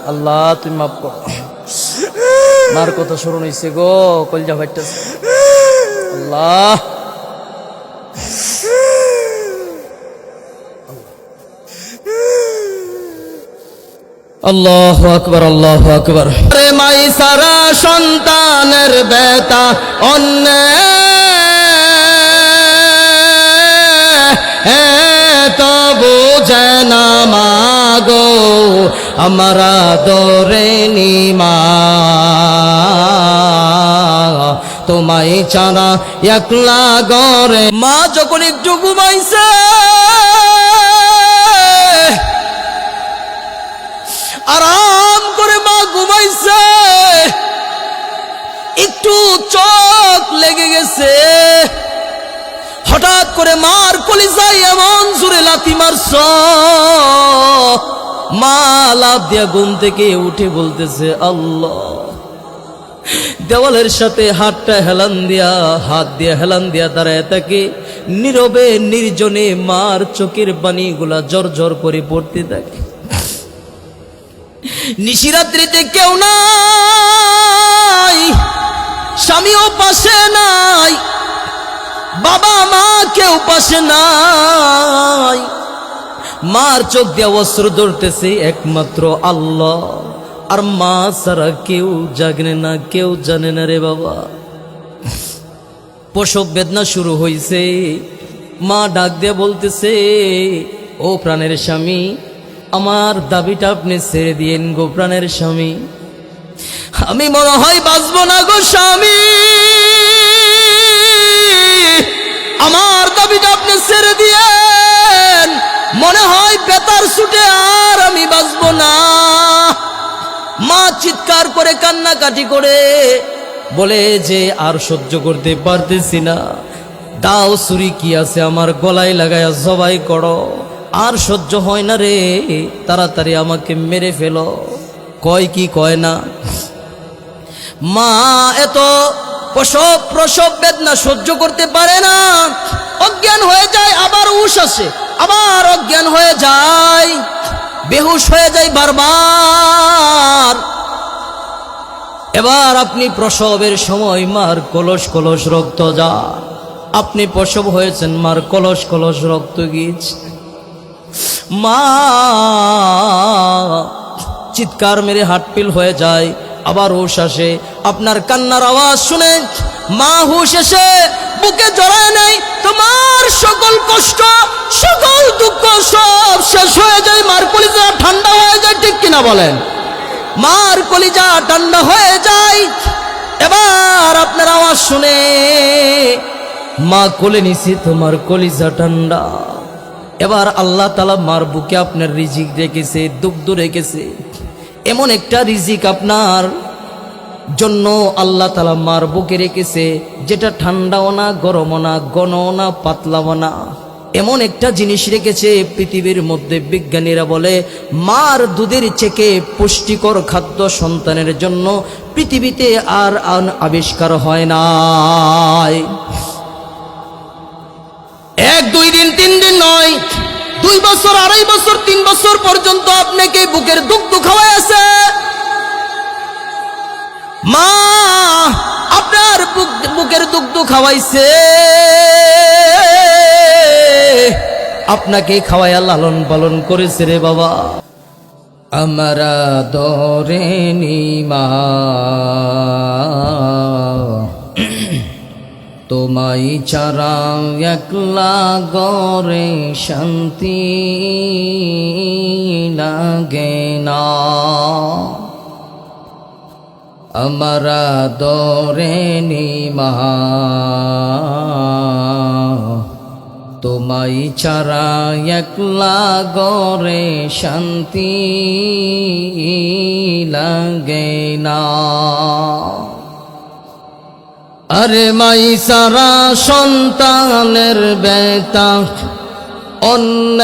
আল্লাহ তুমি মাফ করো। মার কথা স্মরণ হইছে গো, কলজা ফাইটাছে। আল্লাহ আল্লাহু আকবার, আল্লাহু আকবার। আরে মাই সারা সন্তানের বেতা অন্য তো বুঝে না মাগো আমরা দরে নিমা তোমায় চারা একলা গরে। মা যখন একটু ঘুমাইছে আরাম করে মা ঘুমাইছে, একটু চোখ লেগে গেছে, হঠাৎ করে মার কলিজায় এমন জোরে লাথি মারছ। মা লাফ দিয়া ঘুম থেকে উঠে বলতেছে আল্লাহ। দেওয়ালের সাথে হাত দিয়ে হেলান দিয়া দাঁড়ায় থাকে। নীরবে নির্জনে মার চোখের পানিগুলা জর জর করে পড়তে থাকে। নিশিরাত্রিতে কেউ নাই, স্বামীও পাশে নাই, বাবা মা কেউ পাশে নাই। মার চোখ দিয়ে অস্ত্র ধরতেছে একমাত্র আল্লাহ, আর মা ছাড়া কেউ জানে না, কেউ জানে না রে বাবা। প্রসব বেদনা শুরু হয়েছে। মা ডাক দিয়ে বলতেছে ও প্রাণের স্বামী, আমার দাবিটা আপনি ছেড়ে দিয়েন গো প্রাণের স্বামী, আমি মনে হয় বাঁচবো না গো স্বামী, আমার দাবিটা আপনি ছেড়ে দিয়েন, মনে হয় বেতার ছুটে আর আমি বাঁচবো না। মা চিৎকার করে কান্নাকাটি করে বলে যে আর সহ্য করতে পারতেছি না, দাও ছুরি কি আছে আমার গলায় লাগায়া জবাই করো, আর সহ্য হয় না রে, তাড়াতাড়ি আমাকে মেরে ফেলো। কয় কি কয় না। মা এত প্রসব বেদনা সহ্য করতে পারে না, অজ্ঞান হয়ে যায়, আবার হুঁশ আসে, আবার অজ্ঞান হয়ে যায়, বেহুশ হয়ে যায় বারবার। এবার আপনি প্রসবের সময় মার কলস কলস রক্ত যায়, আপনি প্রসব হয়েছেন, মার কলস কলস রক্ত গিয়েছে। মা চিৎকার মেরে হাটপিল হয়ে যায়, আবার হুঁশ আসে। আপনার কান্নার আওয়াজ শুনে মা হুঁশ এসে বুকে জড়ায় নেই। তোমার সকল কষ্ট সকল দুঃখ সব শেষ হয়ে যায়, মার কলিজা ঠান্ডা হয়ে যায়, ঠিক কিনা বলেন? মার কলিজা ঠান্ডা হয়ে যায়। এবার আপনার আওয়াজ শুনে মা কোলে নিছি, তোমার কলিজা ঠান্ডা। এবার আল্লাহ তাআলা মার বুকে আপনার রিজিক রেখেছে, দুগ্ধ রেখেছে, এমন একটা রিজিক আপনার জন্য আল্লাহ তাআলা মার বুকে রেখেছে, যেটা ঠান্ডাও না, গরমও না, ঘনও না, পাতলাও না, এমন একটা জিনিস রেখেছে। পৃথিবীর মধ্যে বিজ্ঞানীরা বলে মার দুধের থেকে পুষ্টিকর খাদ্য সন্তানের জন্য পৃথিবীতে আর আবিষ্কার হয় নাই। 1 2 দিন 3 দিন নয়, 2 বছর 2.5 বছর 3 বছর পর্যন্ত আপনাকে বুকের দুগ্ধ খাওয়াইছে। মা আপনার বুকের দুগ্ধ খাওয়াইছে, আপনাকে খাওয়াইয়া লালন পালন করেছে রে বাবা। আমরা দরে নিমা তোমায় ছাড়া একলা গরে শান্তি লাগে না, আমরা দরে নিমা তোমায় ছাড়া একলা গরে শান্তি লাগে না। আরে মাই সারা সন্তানের বেতা অন্য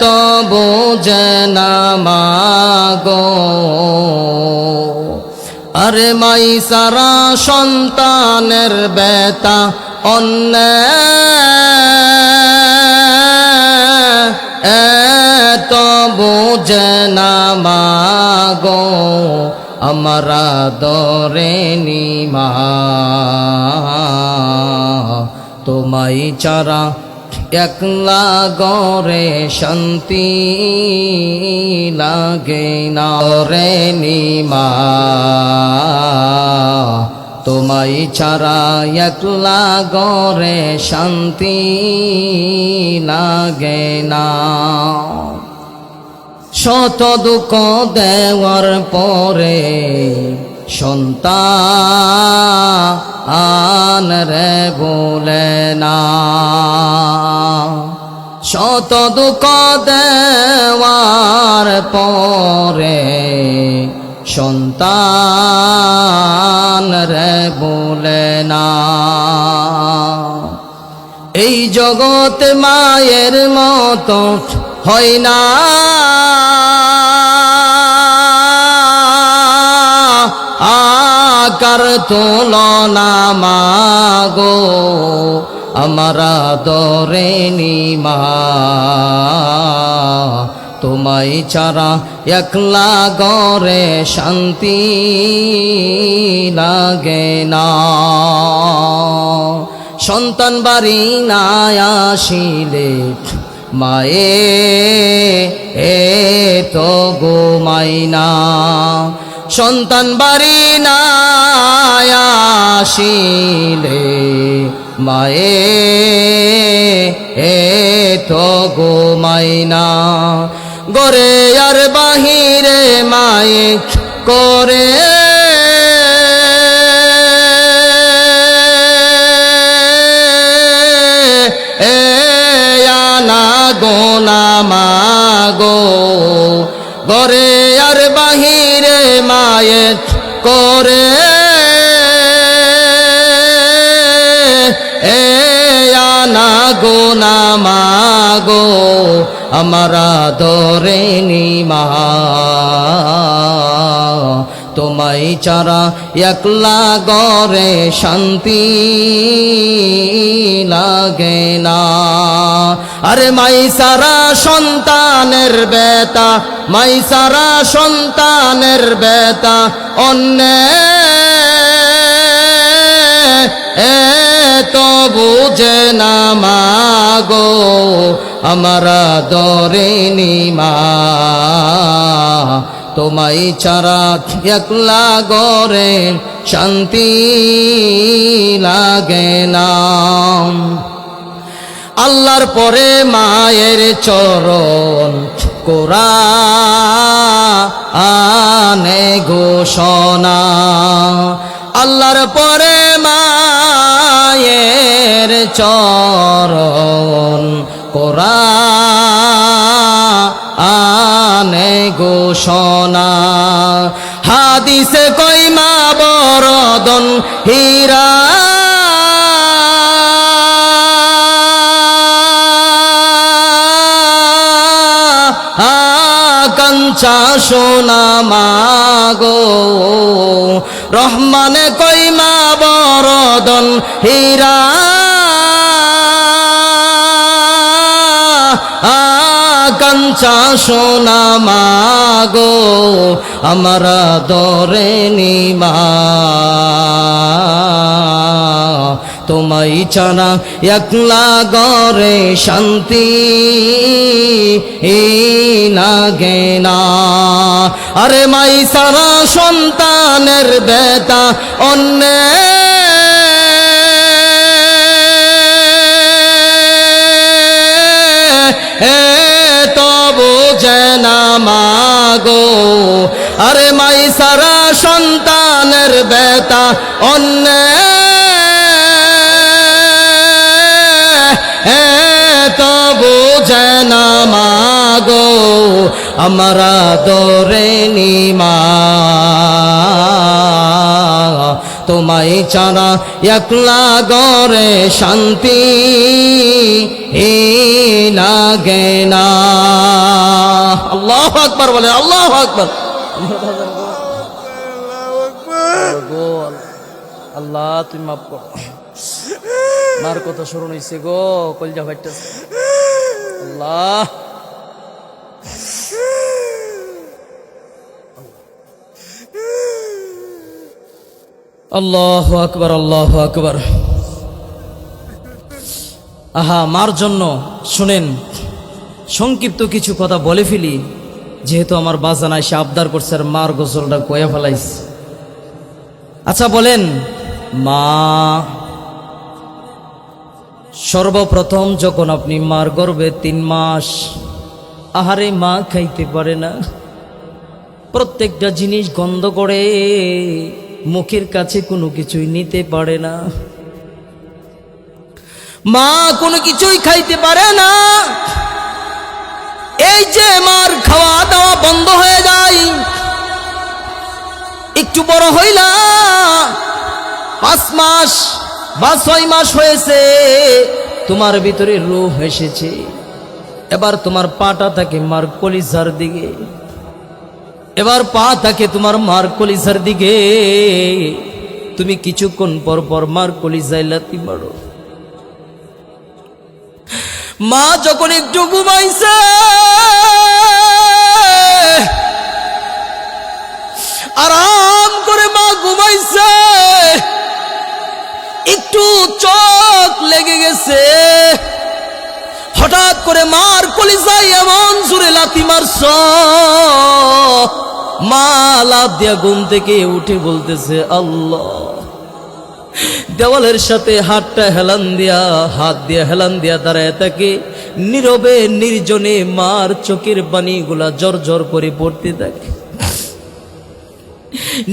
তো বোঝে না মাগো, আরে মাই সারা সন্তানের বেতা অন্য এত বুঝে না মাগো আমরা দরে নিমা তোমায় চারা একলা গরে শান্তি লাগে না রে নিমা তোমায় ছাড়া একলা গরে শান্তি লাগে না শত দুঃখ দেওয়ার পরে সন্তান রে বলে না শত দুঃখ দেওয়ার পরে সন্তান রে বলে না এই জগতে মায়ের মতো হয় না আকার তুলনা মাগো আমরা দরে নিমা তোমায় ছাড়া একলা গরে শান্তি লাগে না সন্তান বাড়ি না আসিলে মায়ে এ তো গোমাই না সন্তান বাড়ি না আসিলে মায়ে এ তো গোমাই না গরে আর বাহিরে মায়ে করে গোনা মাগো গরে আর বাহিরে মায়ের করে আনা গোনা মাগো আমরা দরে নিমা তোমায় চারা একলা গরে শান্তি লাগে না আরে মাই সারা সন্তানের বেতা মাই সারা সন্তানের বেতা অন্য তো বুঝে না মাগো আমরা দরে নিমা তোমায় ছাড়া একলা গরে শান্তি লাগে না আল্লাহর পরে মায়ের চরণ কোরআনে ঘোষণা আল্লাহর পরে মায়ের চরণ কোরআনে ঘোষণা হাদিসে কই মা বরদন হীরা কাঞ্চা সোনা মাগো রহমানে কই মা বরদন হীরা কাঞ্চা সোনা মাগো আমরা দরে নিমা তোমায় ছাড়া একলা গরে শান্তি লাগে না আরে মাই সারা সন্তানের বেতা অন্য মাগো আরে মাই সারা সন্তানের বেতা অন্য তো বুঝে না মাগো আমরা দরে নিমা তোমায় ছাড়া একলা গরে শান্তি লাগে না আল্লাহু আকবার বলে আল্লাহু আকবার আল্লাহ তুমি মাফ করো মার কথা স্মরণ হইছে গো, কলজা ফাইটাছে। আল্লাহ, আল্লাহু আকবার, আল্লাহু আকবার। আহা, মার জন্য শুনেন, সংক্ষিপ্ত কিছু কথা বলে ফেলি, যেহেতু আমার বাজানা এসে আবদার করছে আর মার গোসলটা কয়া ফেলাইছে। আচ্ছা বলেন, মা সর্বপ্রথম যখন আপনি মার গর্ভে 3 মাস, আহারে মা খাইতে পারে না, প্রত্যেকটা জিনিস গন্ধ করে, মুখের কাছে কোনো কিছুই নিতে পারে না, মা কোনো কিছুই খাইতে পারে না। এই যে মার খাওয়া দাওয়া বন্ধ হয়ে যায়, একটু বড় হইলা 5 মাস বা 6 মাস হয়েছে, তোমার ভিতরে রূহ এসেছে, এবার তোমার পাটা থাকে মার কলিজার দিকে, এবার পা থাকে তোমার মার কলিজার দিকে, তুমি কিছুক্ষণ পর পর মার কলিজায় লাথি মারো। মা যখন একটু ঘুমাইছে, আরাম করে মা ঘুমাইছে, একটু চোখ লেগে গেছে, হঠাৎ করে মার কলিজায় এমন জোরে লাথি মারছ, মা লাফ দিয়া ঘুম থেকে উঠে বলতেছে আল্লাহ। দেওয়ালের সাথে হাত দিয়ে হেলান দিয়া দাঁড়ায় থাকে, নীরবে নির্জনে মার চোখের পানিগুলা জর জর করে পড়তে থাকে।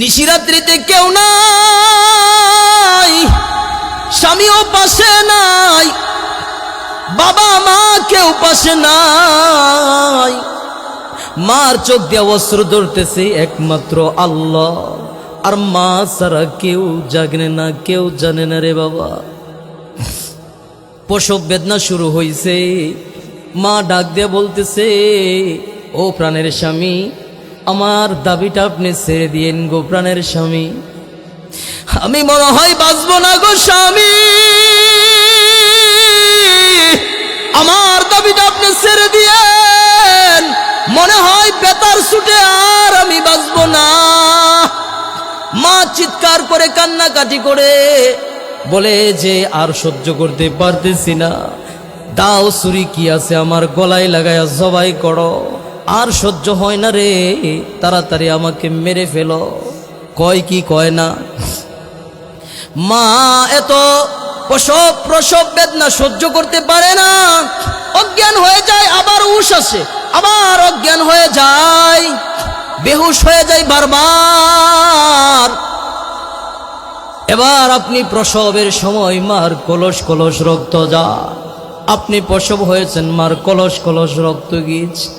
নিশিরাত্রিতে কেউ নাই, স্বামীও পাশে নাই, বাবা মা কেউ পাশে নাই, মার চোখ দিয়ে অস্ত্র ধরতেছে একমাত্র আল্লাহ, আর মা ছাড়া কেউ জানে না, কেউ জানে না রে বাবা। প্রসব বেদনা শুরু হইছে, মা ডাক দিয়ে বলতেছে, ও প্রাণের স্বামী, আমার দাবিটা আপনি ছেড়ে দিয়েন গো প্রাণের স্বামী, আমি মনে হয় বাঁচবো না গো স্বামী, আমার দাবিটা আপনি ছেড়ে দিয়েন, মনে হয় বেতার ছুটে আর আমি বাঁচবো না। মা চিৎকার করে কান্নাকাটি করে বলে যে আর সহ্য করতে পারতেছি না, দাও ছুরি কি আছে আমার গলায় লাগায়া জবাই করো, আর সহ্য হয় না রে, তাড়াতাড়ি আমাকে মেরে ফেলো। কয় কি কয় না, মা এত প্রসব বেদনা সহ্য করতে পারে না, অজ্ঞান হয়ে যায়, আবার হুঁশ আসে, আবার অজ্ঞান হয়ে যায়, বেহুশ হয়ে যায় বারবার। এবার আপনি প্রসবের সময় মার কলস কলস রক্ত যা, আপনি প্রসব হয়েছেন, মার কলস কলস রক্ত গিয়েছে,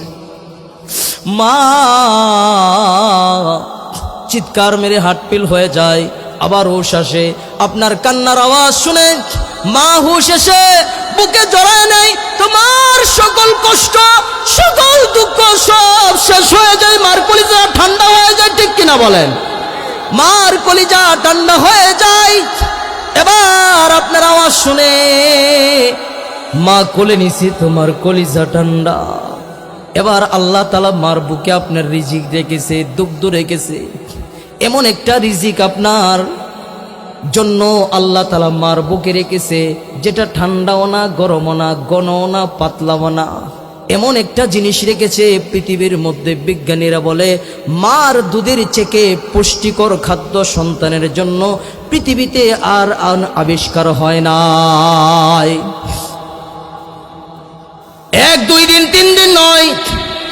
মা চিৎকার মেরে হাটপিল হয়ে যায়, আবার হুঁশ আসে। আপনার কান্নার আওয়াজ শুনে মা হুঁশ এসে বুকে জড়ায় নেই, তোমার সকল কষ্ট সকল দুঃখ সব শেষ হয়ে যায়, মার কলিজা ঠান্ডা হয়ে যায়, ঠিক কিনা বলেন? মার কলিজা ঠান্ডা হয়ে যায়। এবার আপনার আওয়াজ শুনে মা কোলে নিছি, তোমার কলিজা ঠান্ডা। এবার আল্লাহ তাআলা মার বুকে আপনার রিজিক রেখেছে, দুগ্ধ রেখেছে, এমন একটা রিজিক আপনার জন্য আল্লাহ তাআলা মার বুকে রেখেছে, যেটা ঠান্ডাও না, গরমও না, ঘনও না, পাতলাও না, এমন একটা জিনিস রেখেছে। পৃথিবীর মধ্যে বিজ্ঞানীরা বলে মার দুধের থেকে পুষ্টিকর খাদ্য সন্তানের জন্য পৃথিবীতে আর আবিষ্কার হয় নাই। 1 2 দিন 3 দিন নয়,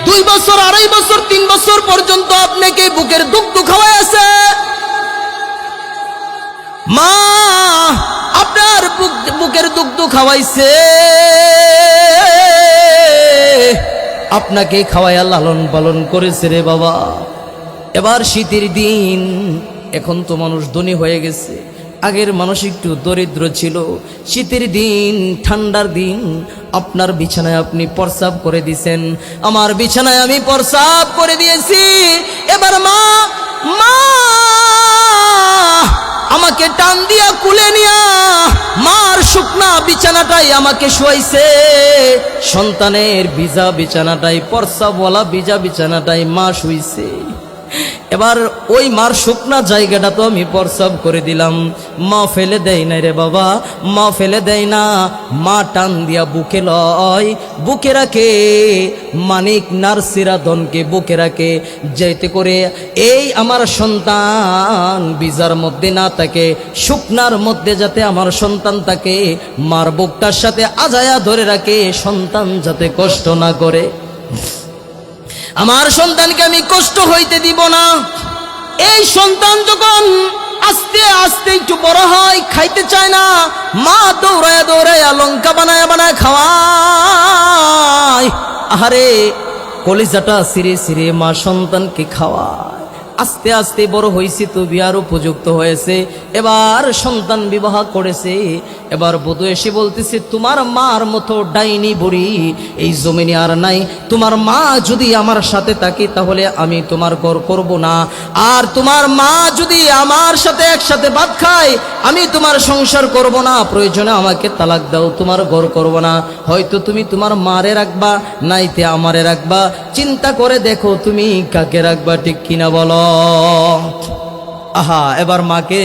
2 বছর 2.5 বছর 3 বছর পর্যন্ত আপনাকে বুকের দুগ্ধ খাওয়াইছে মা, আপনার বুকের দুগ্ধ খাওয়াইছে, আপনাকে খাওয়াইয়া লালন পালন করেছে রে বাবা। এবার শীতের দিন, এখন তো মানুষ ধনী হয়ে গেছে, আগের মানুষ একটু দরিদ্র ছিল। শীতের দিন, ঠান্ডার দিন, আপনার বিছানায় আপনি প্রস্রাব করে দিয়েছেন, আমার বিছানায় আমি প্রস্রাব করে দিয়েছি। এবার মা আমাকে টান দিয়া কুলে নিয়া মার শুকনা বিছানাটাই আমাকে শুয়াইছে, সন্তানের ভিজা বিছানাটাই, পরসাবওয়ালা ভিজা বিছানাটাই মা শুইছে। এবার ওই মার শুকনা জায়গাটা তো আমি প্রস্রাব করে দিলাম, মা ফেলে দেয় না রে বাবা, মা ফেলে দেয় না, মা টান দিয়া বুকে লয়, বুকে রাখে, মানিক নার্সিরাদনকে বুকে রাখে, যাইতে করে এই আমার সন্তান বিজার মধ্যে না থাকে, শুকনার মধ্যে যাতে আমার সন্তান থাকে, মার বুকটার সাথে আজায়া ধরে রাখে, সন্তান যাতে কষ্ট না করে। আমার সন্তানকে আমি কষ্ট হইতে দিব না। এই সন্তান যখন আস্তে আস্তে একটু বড় হয়, খাইতে চায় না, মা দৌড়ায় দৌড়ায় লঙ্কা বানায় বানায় খাওয়ায়, আহারে কলিজাটা সিরে সিরে মা সন্তানকে খাওয়ায়। আস্তে আস্তে বড় হয়েছে তো বিয়ার উপযুক্ত হয়েছে, এবার সন্তান বিবাহ করেছে। এবার বধূ এসে বলতেছে, তোমার মার মতো ডাইনি বুড়ি এই জমিনে আর নাই, তোমার মা যদি আমার সাথে থাকে তাহলে আমি তোমার ঘর করব না, আর তোমার মা যদি আমার সাথে একসাথে ভাত খায় আমি তোমার সংসার করব না, প্রয়োজনে আমাকে তালাক দাও, তোমার ঘর করব না। হয়তো তুমি তোমার মারে রাখবা, নাইতে আমারে রাখবা, চিন্তা করে দেখো তুমি কাকে রাখবা, ঠিক কিনা বলো। আহা, এবার মাকে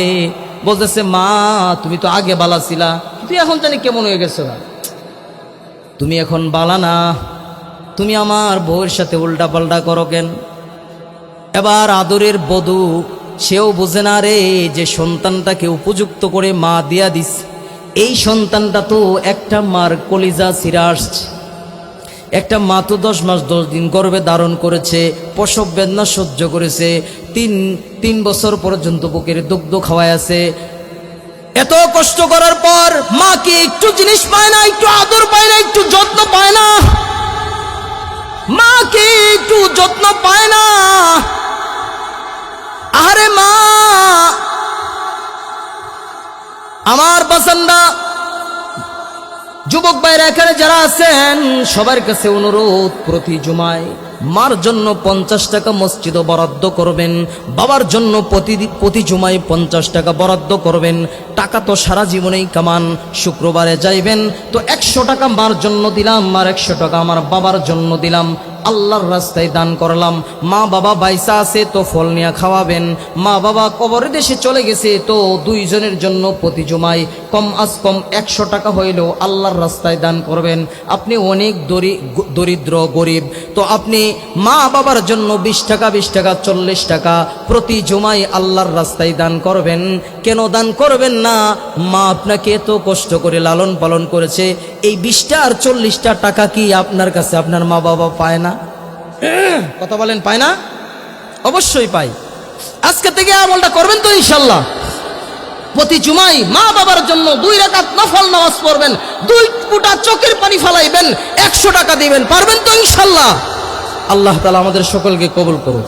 বলতেছে, মা তুমি তো আগে বালা ছিলা, তুই এখন জানি কেমন হয়ে গেছো, তুমি এখন বালা না, তুমি আমার বউয়ের সাথে উল্টা পাল্টা করো কেন। এবার আদরের বধূ সেও বোঝে না রে যে সন্তানটাকে উপযুক্ত করে মা দিয়া দিস, এই সন্তানটা তো একটা মার কলিজা ছিঁড়া আসছে। একটা মা তো 10 মাস 10 দিন গর্ভে ধারণ করেছে, প্রসব বেদনা সহ্য করেছে, তিন বছর পর্যন্ত বুকের দুগ্ধ খাওয়ায় আছে। এত কষ্ট করার পর মা কি একটু জিনিস পায় না, একটু আদর পায় না, একটু যত্ন পায় না? মা কি একটু যত্ন পায় না? আরে মা, আমার বাসান্দা যুবক ভাইরা এখানে যারা আছেন সবার কাছে অনুরোধ, প্রতি জুমায় মার জন্য 50 টাকা মসজিদে বরাদ্দ করবেন, বাবার জন্য প্রতি জুমায় 50 টাকা বরাদ্দ করবেন। টাকা তো সারা জীবনেই কামান, শুক্রবারে যাইবেন তো 100 টাকা মার জন্য দিলাম, আর 100 টাকা আমার বাবার জন্য দিলাম, আল্লাহর রাস্তায় দান করলাম। মা বাবা বাইসা আছে তো ফল নিয়ে খাওয়াবেন, মা বাবা কবরের দেশে চলে গেছে তো 2 জনের জন্য প্রতি জুমায় কম আজ কম 100 টাকা হইলেও আল্লাহর রাস্তায় দান করবেন। আপনি অনেক দরিদ্র গরিব, তো আপনি মা বাবার জন্য 20 টাকা 20 টাকা 40 টাকা প্রতি জুমায় আল্লাহর রাস্তায় দান করবেন। কেন দান করবেন না? মা আপনাকে এত কষ্ট করে লালন পালন করেছে, এই 20টা আর 40টা টাকা কি আপনার কাছে আপনার মা বাবা পায় না? কথা বলেন, পায় না? অবশ্যই পাই। আজকে থেকে আমলটা করবেন তো ইনশাল্লাহ। প্রতি জুমায় মা বাবার জন্য 2 রাকাত নফল নামাজ পড়বেন, 2 ফুটা চোখের পানি ফালাইবেন, 100 টাকা দিবেন, পারবেন তো ইনশাল্লাহ? আল্লাহ তাআলা আমাদের সকলকে কবুল করুন।